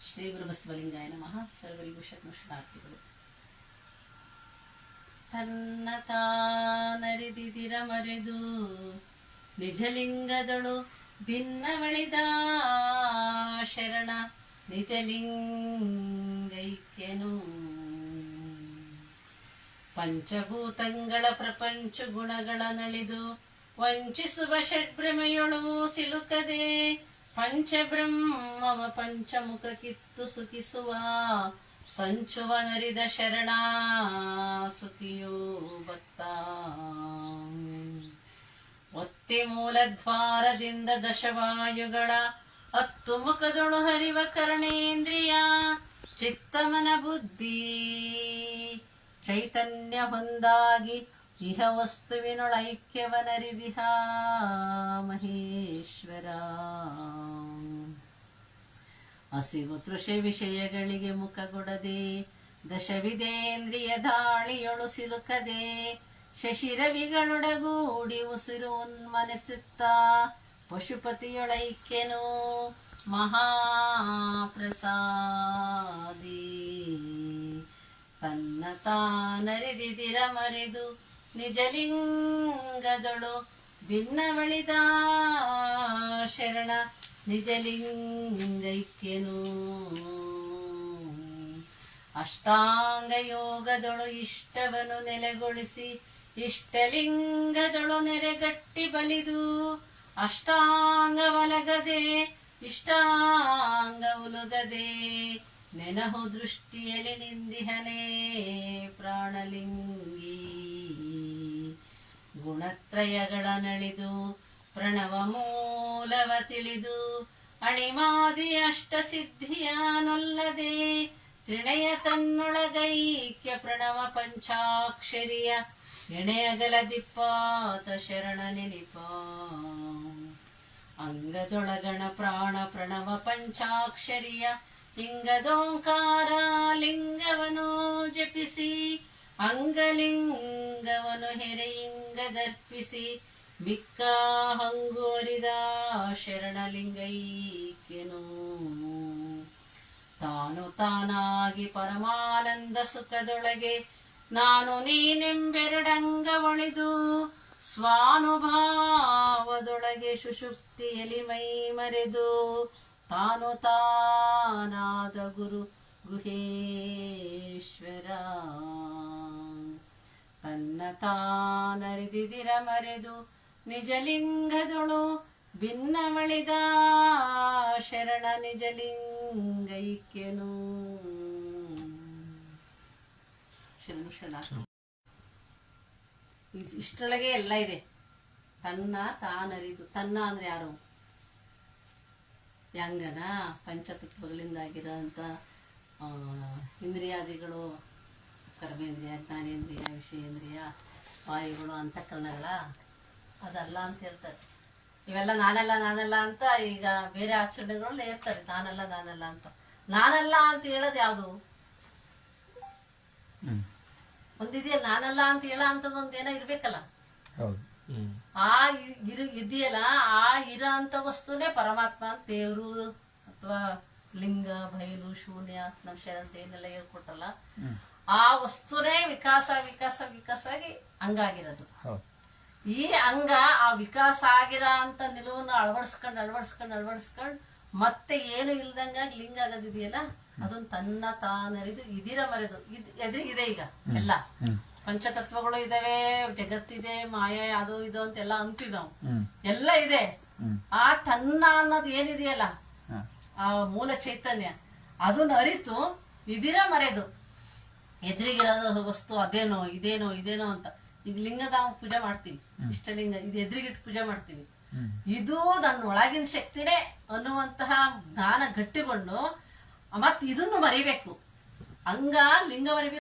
ಶ್ರೀ ಗುರು ಬಸವಲಿಂಗಾಯ ನಮಃ. ಸರ್ವರಿಗೂ ಶರಣಾರ್ಥಿಗಳು. ತನ್ನ ತಾನರಿದಿದಿರ ಮರೆದು ನಿಜಲಿಂಗದಳು ಭಿನ್ನವಳಿದ ಶರಣ ನಿಜಲಿಂಗೈಕ್ಯನು. ಪಂಚಭೂತಂಗಳ ಪ್ರಪಂಚ ಗುಣಗಳ ನಳಿದು ವಂಚಿಸುವ ಷಡ್ಭ್ರಮೆಯೊಳು ಸಿಲುಕದೆ ಪಂಚಬ್ರಹ್ಮವ ಪಂಚಮುಖ ಕಿತ್ತು ಸುಖಿಸುವ ಸಂಚುವ ನರಿದ ಶರಣ ಸುಖಿಯೋ ಭಕ್ತ. ಒತ್ತಿ ಮೂಲದ್ವಾರದಿಂದ ದಶವಾಯುಗಳ 10 ಮುಖದೊಳು ಹರಿವ ಕರ್ಣೇಂದ್ರಿಯ ಚಿತ್ತಮನ ಬುದ್ಧಿ ಚೈತನ್ಯ ಹೊಂದಾಗಿ ಇಹ ವಸ್ತುವಿನೊಳೈಕ್ಯವನರಿದಿಹ ಮಹೇಶ್ವರ. ಹಸಿವು ತೃಷೆ ವಿಷಯಗಳಿಗೆ ಮುಖಗೊಡದೆ ದಶವಿಧೇಂದ್ರಿಯ ದಾಳಿಯೊಳು ಸಿಲುಕದೆ ಶಶಿರವಿಗಳೊಡಗೂಡಿ ಉಸಿರು ಉನ್ಮನಿಸುತ್ತ ಪಶುಪತಿಯೊಳೈಕ್ಯನು ಮಹಾಪ್ರಸಾದಿ. ತನ್ನ ತಾನರಿದಿದಿರ ಮರೆದು ನಿಜಲಿಂಗದೊಳು ಭಿನ್ನವಳಿದ ಶರಣ ನಿಜಲಿಂಗೈಕ್ಯನು. ಅಷ್ಟಾಂಗ ಯೋಗದೊಳು ಇಷ್ಟವನು ನೆಲೆಗೊಳಿಸಿ ಇಷ್ಟಲಿಂಗದೊಳು ನೆರೆಗಟ್ಟಿ ಬಲಿದು ಅಷ್ಟಾಂಗ ಒಲಗದೆ ಇಷ್ಟಾಂಗ ಉಲುಗದೆ ನೆನಹು ದೃಷ್ಟಿಯಲ್ಲಿ ನಿಂದಿಹನೇ ಪ್ರಾಣಲಿಂಗಿ. ಗುಣತ್ರಯಗಳ ನಳಿದು ಪ್ರಣವ ಮೂಲವ ತಿಳಿದು ಅಣಿಮಾದಿ ಅಷ್ಟಸಿದ್ಧಿಯ ನೊಲ್ಲದೆ ತ್ರಿಣಯ ತನ್ನೊಳಗೈಕ್ಯ ಪ್ರಣವ ಪಂಚಾಕ್ಷರಿಯ ಎಣೆಯಗಲ ದಿಪ್ಪಾತ ಶರಣ ನೆನಿಪ. ಅಂಗದೊಳಗಣ ಪ್ರಾಣ ಪ್ರಣವ ಪಂಚಾಕ್ಷರಿಯ ಲಿಂಗದೋಂಕಾರ ಲಿಂಗವನು ಜಪಿಸಿ ಅಂಗಲಿಂಗವನು ಹೆರೆಯಿಂಗದರ್ಪಿಸಿ ಮಿಕ್ಕ ಹಂಗೋರಿದ ಶರಣಲಿಂಗೈಕ್ಯನು. ತಾನು ತಾನಾಗಿ ಪರಮಾನಂದ ಸುಖದೊಳಗೆ ನಾನು ನೀನೆಂಬೆರಡಂಗ ಒಳಿದು ಸ್ವಾನುಭಾವದೊಳಗೆ ಸುಷುಪ್ತಿಯಲ್ಲಿ ಮೈ ಮರೆದು ತಾನು ತಾನಾದ ಗುರು ಗುಹೇಶ್ವರ. ತನ್ನ ತಾನರಿದಿದಿರ ಮರೆದು ನಿಜಲಿಂಗದೊಳು ಭಿನ್ನವಳಿದ ಶರಣ ನಿಜಲಿಂಗೈಕ್ಯನು. ಇಷ್ಟರೊಳಗೆ ಎಲ್ಲ ಇದೆ. ತನ್ನ ತಾನರಿದು, ತನ್ನ ಅಂದ್ರೆ ಯಾರು? ಯಾಂಗನ ಪಂಚತತ್ವಗಳಿಂದಾಗಿರೋಂಥ ಇಂದ್ರಿಯಾದಿಗಳು, ಕರ್ಮೇಂದ್ರಿಯ, ಜ್ಞಾನೇಂದ್ರಿಯ, ವಿಷಯೇಂದ್ರಿಯ, ವಾಯುಗಳು, ಅಂತಃಕರಣಗಳ ಅದಲ್ಲ ಅಂತ ಹೇಳ್ತಾರೆ. ಇವೆಲ್ಲ ನಾನಲ್ಲ ನಾನಲ್ಲ ಅಂತ ಈಗ ಬೇರೆ ಆಚರಣೆಗಳು ಹೇಳ್ತಾರೆ, ನಾನಲ್ಲ ನಾನಲ್ಲ ಅಂತ. ನಾನಲ್ಲ ಅಂತ ಹೇಳೋದು ಯಾವುದು? ಒಂದಿದೆಯಲ್ಲ, ನಾನಲ್ಲ ಅಂತ ಹೇಳ ಅಂತದ್ ಒಂದೇನೋ ಇರ್ಬೇಕಲ್ಲ. ಆ ಇದೆಯಲ್ಲ, ಆ ಇರೋ ಅಂತ ವಸ್ತುನೇ ಪರಮಾತ್ಮ ಅಂತ. ದೇವ್ರು ಅಥವಾ ಲಿಂಗ, ಬಯಲು, ಶೂನ್ಯ, ನಮ್ ಶರಣತೆ ಏನೆಲ್ಲ ಹೇಳ್ಕೊಟ್ಟಲ್ಲ, ಆ ವಸ್ತುನೇ ವಿಕಾಸ ವಿಕಾಸ ವಿಕಾಸ ಆಗಿ ಹಂಗಾಗಿರೋದು. ಈ ಅಂಗ ಆ ವಿಕಾಸ ಆಗಿರೋ ಅಂತ ನಿಲುವನ್ನು ಅಳವಡಿಸ್ಕೊಂಡು ಮತ್ತೆ ಏನು ಇಲ್ದಂಗಾಗಿ ಲಿಂಗ ಆಗೋದಿದೆಯಲ್ಲ, ಅದೊಂದು ತನ್ನ ತಾನರಿದು ಇದಿರ ಮರೆದು ಇದೆ. ಈಗ ಎಲ್ಲ ಪಂಚತತ್ವಗಳು ಇದಾವೆ, ಜಗತ್ತಿದೆ, ಮಾಯ ಅದು ಇದು ಅಂತೆಲ್ಲ ಅಂತೀವಿ ನಾವು, ಎಲ್ಲ ಇದೆ. ಆ ತನ್ನ ಅನ್ನೋದು ಏನಿದೆಯಲ್ಲ, ಆ ಮೂಲ ಚೈತನ್ಯ, ಅದನ್ನ ಅರಿತು ಇದಿರ ಮರೆದು ಎದುರಿಗಿರೋದು ವಸ್ತು ಅದೇನೋ ಇದೇನೋ ಇದೇನೋ ಅಂತ. ಈಗ ಲಿಂಗದ ಪೂಜೆ ಮಾಡ್ತೀವಿ, ಇಷ್ಟಲಿಂಗ ಇದು ಎದುರಿಗಿಟ್ಟು ಪೂಜೆ ಮಾಡ್ತೀವಿ. ಇದು ನನ್ನ ಒಳಗಿನ ಶಕ್ತಿನೇ ಅನ್ನುವಂತಹ ಜ್ಞಾನ ಗಟ್ಟಿಕೊಂಡು ಮತ್ ಇದನ್ನು ಮರಿಬೇಕು. ಹಂಗ ಲಿಂಗ ಮರಿಬೇಕು.